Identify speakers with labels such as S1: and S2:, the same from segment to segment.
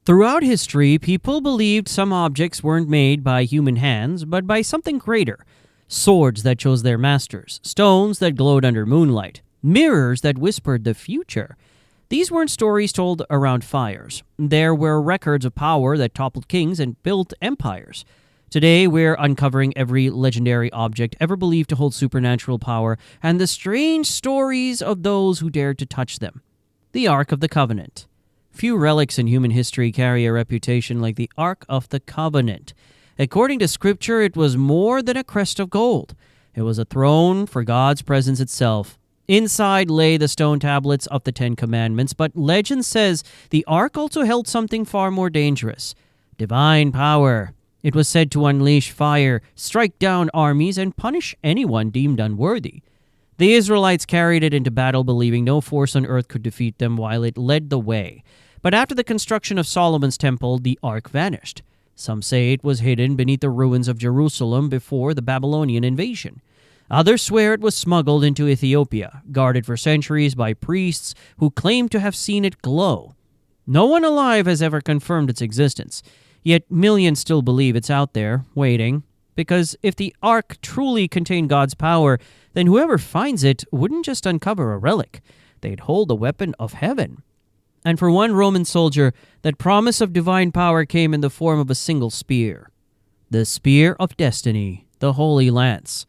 S1: Throughout history, people believed some objects weren't made by human hands, but by something greater. Swords that chose their masters, stones that glowed under moonlight, mirrors that whispered the future. These weren't stories told around fires. There were records of power that toppled kings and built empires. Today, we're uncovering every legendary object ever believed to hold supernatural power and the strange stories of those who dared to touch them. The Ark of the Covenant. Few relics in human history carry a reputation like the Ark of the Covenant. According to Scripture, it was more than a crest of gold. It was a throne for God's presence itself. Inside lay the stone tablets of the Ten Commandments, but legend says the Ark also held something far more dangerous: divine power. It was said to unleash fire, strike down armies, and punish anyone deemed unworthy. The Israelites carried it into battle, believing no force on earth could defeat them, while it led the way. But after the construction of Solomon's temple, the Ark vanished. Some say it was hidden beneath the ruins of Jerusalem before the Babylonian invasion. Others swear it was smuggled into Ethiopia, guarded for centuries by priests who claimed to have seen it glow. No one alive has ever confirmed its existence, yet millions still believe it's out there, waiting. Because if the Ark truly contained God's power, then whoever finds it wouldn't just uncover a relic. They'd hold a weapon of heaven. And for one Roman soldier, that promise of divine power came in the form of a single spear. The Spear of Destiny, the Holy Lance.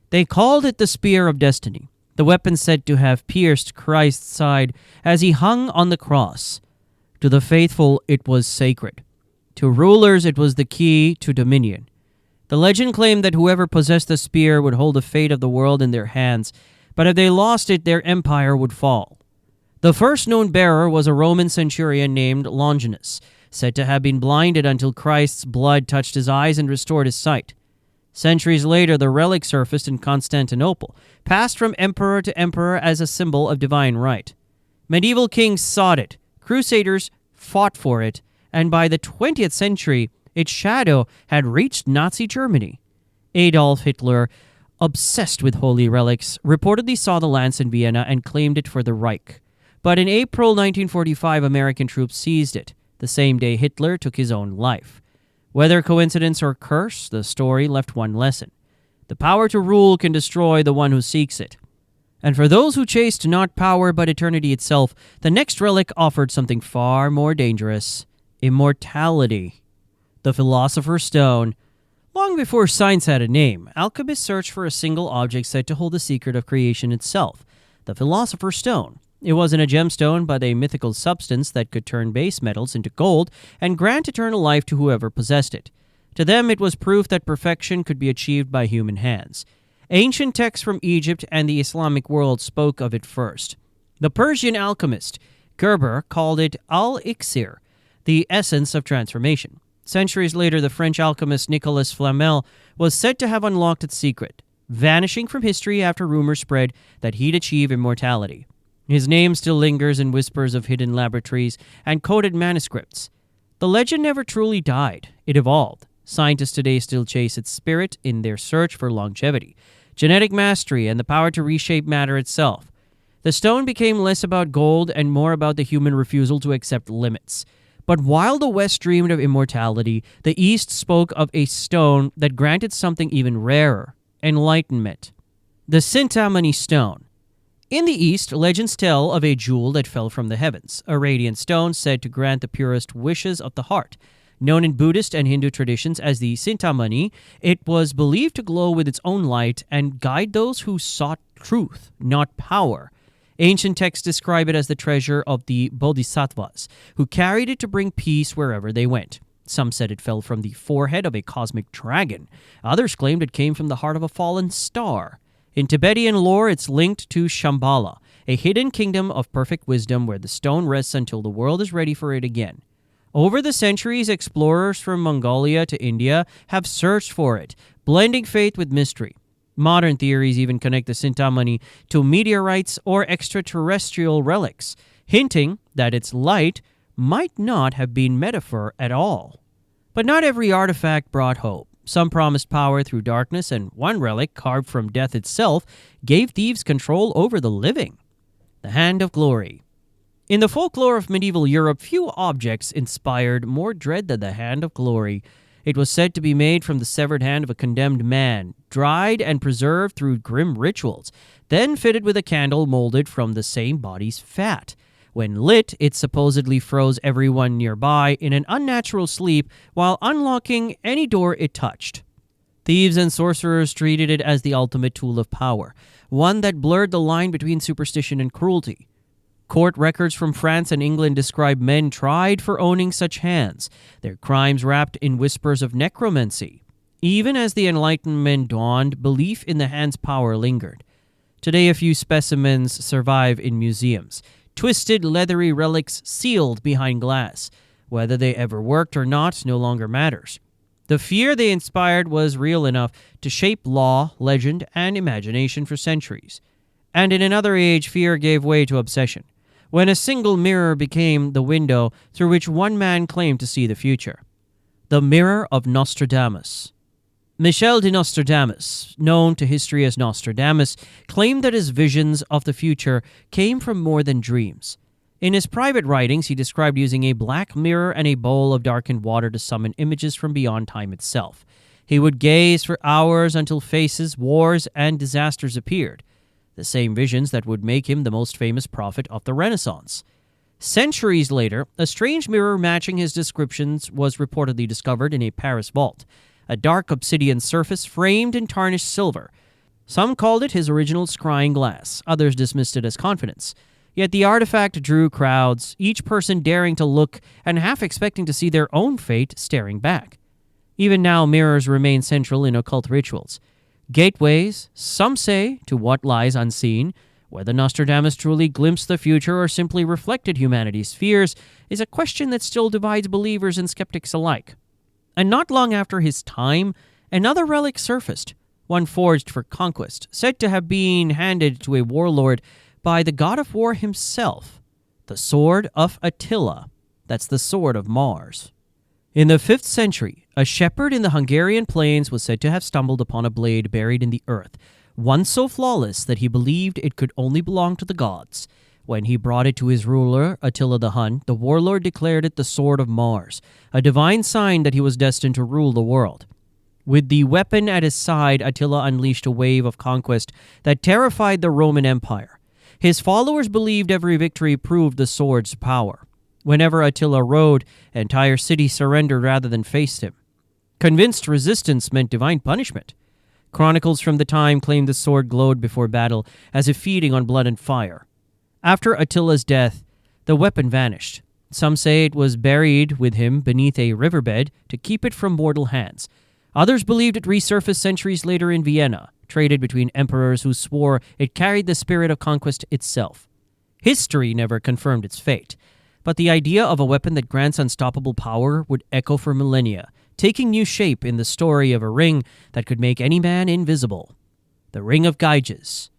S1: They called it the Spear of Destiny, the weapon said to have pierced Christ's side as he hung on the cross. To the faithful, it was sacred. To rulers, it was the key to dominion. The legend claimed that whoever possessed the spear would hold the fate of the world in their hands, but if they lost it, their empire would fall. The first known bearer was a Roman centurion named Longinus, said to have been blinded until Christ's blood touched his eyes and restored his sight. Centuries later, the relic surfaced in Constantinople, passed from emperor to emperor as a symbol of divine right. Medieval kings sought it, crusaders fought for it, and by the 20th century, its shadow had reached Nazi Germany. Adolf Hitler, obsessed with holy relics, reportedly saw the lance in Vienna and claimed it for the Reich. But in April 1945, American troops seized it, the same day Hitler took his own life. Whether coincidence or curse, the story left one lesson: the power to rule can destroy the one who seeks it. And for those who chased not power but eternity itself, the next relic offered something far more dangerous: immortality. The Philosopher's Stone. Long before science had a name, alchemists searched for a single object said to hold the secret of creation itself: the Philosopher's Stone. It wasn't a gemstone, but a mythical substance that could turn base metals into gold and grant eternal life to whoever possessed it. To them, it was proof that perfection could be achieved by human hands. Ancient texts from Egypt and the Islamic world spoke of it first. The Persian alchemist Gerber called it al-iksir, the essence of transformation. Centuries later, the French alchemist Nicolas Flamel was said to have unlocked its secret, vanishing from history after rumors spread that he'd achieve immortality. His name still lingers in whispers of hidden laboratories and coded manuscripts. The legend never truly died. It evolved. Scientists today still chase its spirit in their search for longevity, genetic mastery, and the power to reshape matter itself. The stone became less about gold and more about the human refusal to accept limits. But while the West dreamed of immortality, the East spoke of a stone that granted something even rarer: enlightenment. The Cintamani Stone. In the East, legends tell of a jewel that fell from the heavens, a radiant stone said to grant the purest wishes of the heart. Known in Buddhist and Hindu traditions as the Cintamani, it was believed to glow with its own light and guide those who sought truth, not power. Ancient texts describe it as the treasure of the bodhisattvas, who carried it to bring peace wherever they went. Some said it fell from the forehead of a cosmic dragon. Others claimed it came from the heart of a fallen star. In Tibetan lore, it's linked to Shambhala, a hidden kingdom of perfect wisdom where the stone rests until the world is ready for it again. Over the centuries, explorers from Mongolia to India have searched for it, blending faith with mystery. Modern theories even connect the Cintamani to meteorites or extraterrestrial relics, hinting that its light might not have been metaphor at all. But not every artifact brought hope. Some promised power through darkness, and one relic, carved from death itself, gave thieves control over the living. The Hand of Glory. In the folklore of medieval Europe, few objects inspired more dread than the Hand of Glory. It was said to be made from the severed hand of a condemned man, dried and preserved through grim rituals, then fitted with a candle molded from the same body's fat. When lit, it supposedly froze everyone nearby in an unnatural sleep while unlocking any door it touched. Thieves and sorcerers treated it as the ultimate tool of power, one that blurred the line between superstition and cruelty. Court records from France and England describe men tried for owning such hands, their crimes wrapped in whispers of necromancy. Even as the Enlightenment dawned, belief in the hand's power lingered. Today, a few specimens survive in museums, twisted, leathery relics sealed behind glass. Whether they ever worked or not no longer matters. The fear they inspired was real enough to shape law, legend, and imagination for centuries. And in another age, fear gave way to obsession, when a single mirror became the window through which one man claimed to see the future. The Mirror of Nostradamus. Michel de Nostradamus, known to history as Nostradamus, claimed that his visions of the future came from more than dreams. In his private writings, he described using a black mirror and a bowl of darkened water to summon images from beyond time itself. He would gaze for hours until faces, wars, and disasters appeared, the same visions that would make him the most famous prophet of the Renaissance. Centuries later, a strange mirror matching his descriptions was reportedly discovered in a Paris vault, a dark obsidian surface framed in tarnished silver. Some called it his original scrying glass, others dismissed it as confidence. Yet the artifact drew crowds, each person daring to look and half expecting to see their own fate staring back. Even now, mirrors remain central in occult rituals. Gateways, some say, to what lies unseen. Whether Nostradamus truly glimpsed the future or simply reflected humanity's fears is a question that still divides believers and skeptics alike. And not long after his time, another relic surfaced, one forged for conquest, said to have been handed to a warlord by the god of war himself, the Sword of Attila. That's the Sword of Mars. In the 5th century, a shepherd in the Hungarian plains was said to have stumbled upon a blade buried in the earth, one so flawless that he believed it could only belong to the gods. When he brought it to his ruler, Attila the Hun, the warlord declared it the Sword of Mars, a divine sign that he was destined to rule the world. With the weapon at his side, Attila unleashed a wave of conquest that terrified the Roman Empire. His followers believed every victory proved the sword's power. Whenever Attila rode, entire cities surrendered rather than faced him. Convinced resistance meant divine punishment. Chronicles from the time claimed the sword glowed before battle, as if feeding on blood and fire. After Attila's death, the weapon vanished. Some say it was buried with him beneath a riverbed to keep it from mortal hands. Others believed it resurfaced centuries later in Vienna, traded between emperors who swore it carried the spirit of conquest itself. History never confirmed its fate, but the idea of a weapon that grants unstoppable power would echo for millennia, taking new shape in the story of a ring that could make any man invisible. The Ring of Gyges.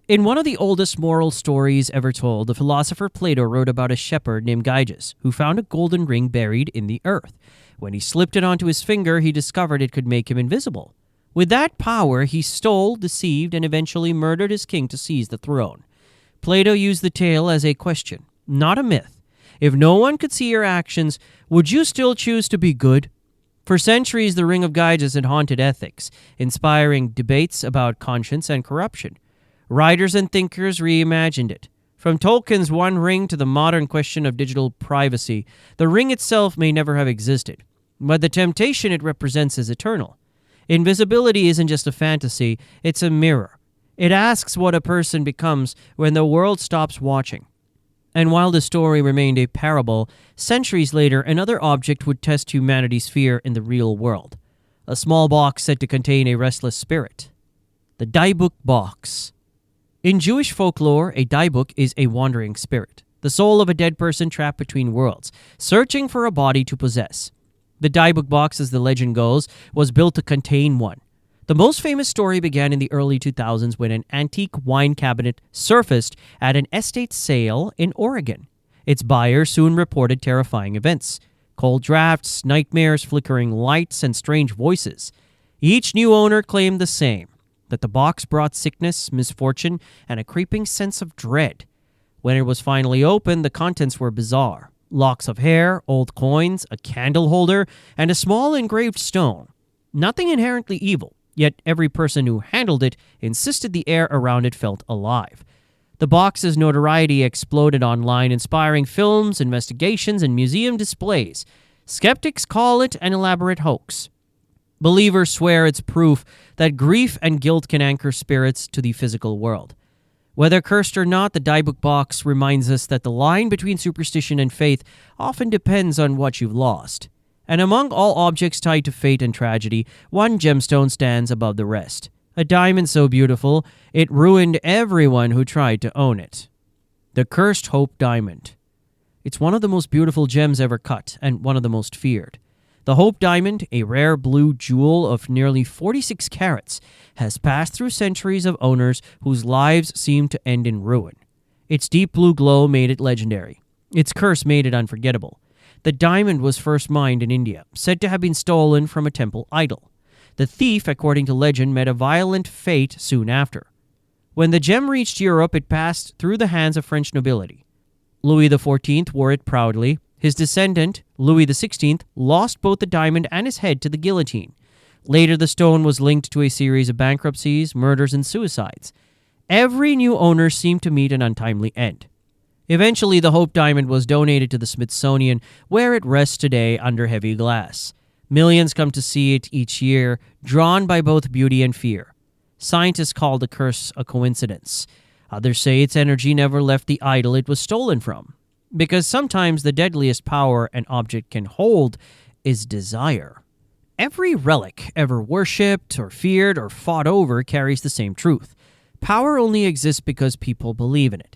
S1: In one of the oldest moral stories ever told, the philosopher Plato wrote about a shepherd named Gyges who found a golden ring buried in the earth. When he slipped it onto his finger, he discovered it could make him invisible. With that power, he stole, deceived, and eventually murdered his king to seize the throne. Plato used the tale as a question, not a myth. If no one could see your actions, would you still choose to be good? For centuries, the Ring of Gyges had haunted ethics, inspiring debates about conscience and corruption. Writers and thinkers reimagined it. From Tolkien's One Ring to the modern question of digital privacy, the ring itself may never have existed, but the temptation it represents is eternal. Invisibility isn't just a fantasy, it's a mirror. It asks what a person becomes when the world stops watching. And while the story remained a parable, centuries later, another object would test humanity's fear in the real world. A small box said to contain a restless spirit. The Dybbuk box. In Jewish folklore, a Dybbuk is a wandering spirit, the soul of a dead person trapped between worlds, searching for a body to possess. The Dybbuk box, as the legend goes, was built to contain one. The most famous story began in the early 2000s when an antique wine cabinet surfaced at an estate sale in Oregon. Its buyer soon reported terrifying events: cold drafts, nightmares, flickering lights, and strange voices. Each new owner claimed the same, that the box brought sickness, misfortune, and a creeping sense of dread. When it was finally opened, the contents were bizarre. Locks of hair, old coins, a candle holder, and a small engraved stone. Nothing inherently evil, yet every person who handled it insisted the air around it felt alive. The box's notoriety exploded online, inspiring films, investigations, and museum displays. Skeptics call it an elaborate hoax. Believers swear it's proof that grief and guilt can anchor spirits to the physical world. Whether cursed or not, the Diebuch box reminds us that the line between superstition and faith often depends on what you've lost. And among all objects tied to fate and tragedy, one gemstone stands above the rest. A diamond so beautiful, it ruined everyone who tried to own it. The Cursed Hope Diamond. It's one of the most beautiful gems ever cut, and one of the most feared. The Hope Diamond, a rare blue jewel of nearly 46 carats, has passed through centuries of owners whose lives seemed to end in ruin. Its deep blue glow made it legendary. Its curse made it unforgettable. The diamond was first mined in India, said to have been stolen from a temple idol. The thief, according to legend, met a violent fate soon after. When the gem reached Europe, it passed through the hands of French nobility. Louis XIV wore it proudly. His descendant, Louis XVI, lost both the diamond and his head to the guillotine. Later, the stone was linked to a series of bankruptcies, murders, and suicides. Every new owner seemed to meet an untimely end. Eventually, the Hope Diamond was donated to the Smithsonian, where it rests today under heavy glass. Millions come to see it each year, drawn by both beauty and fear. Scientists call the curse a coincidence. Others say its energy never left the idol it was stolen from. Because sometimes the deadliest power an object can hold is desire. Every relic ever worshipped or feared or fought over carries the same truth. Power only exists because people believe in it.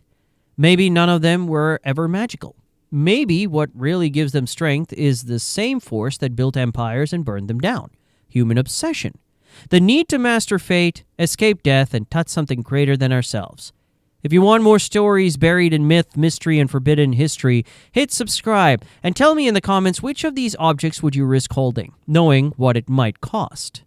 S1: Maybe none of them were ever magical. Maybe what really gives them strength is the same force that built empires and burned them down. Human obsession. The need to master fate, escape death, and touch something greater than ourselves. If you want more stories buried in myth, mystery, and forbidden history, hit subscribe and tell me in the comments which of these objects would you risk holding, knowing what it might cost.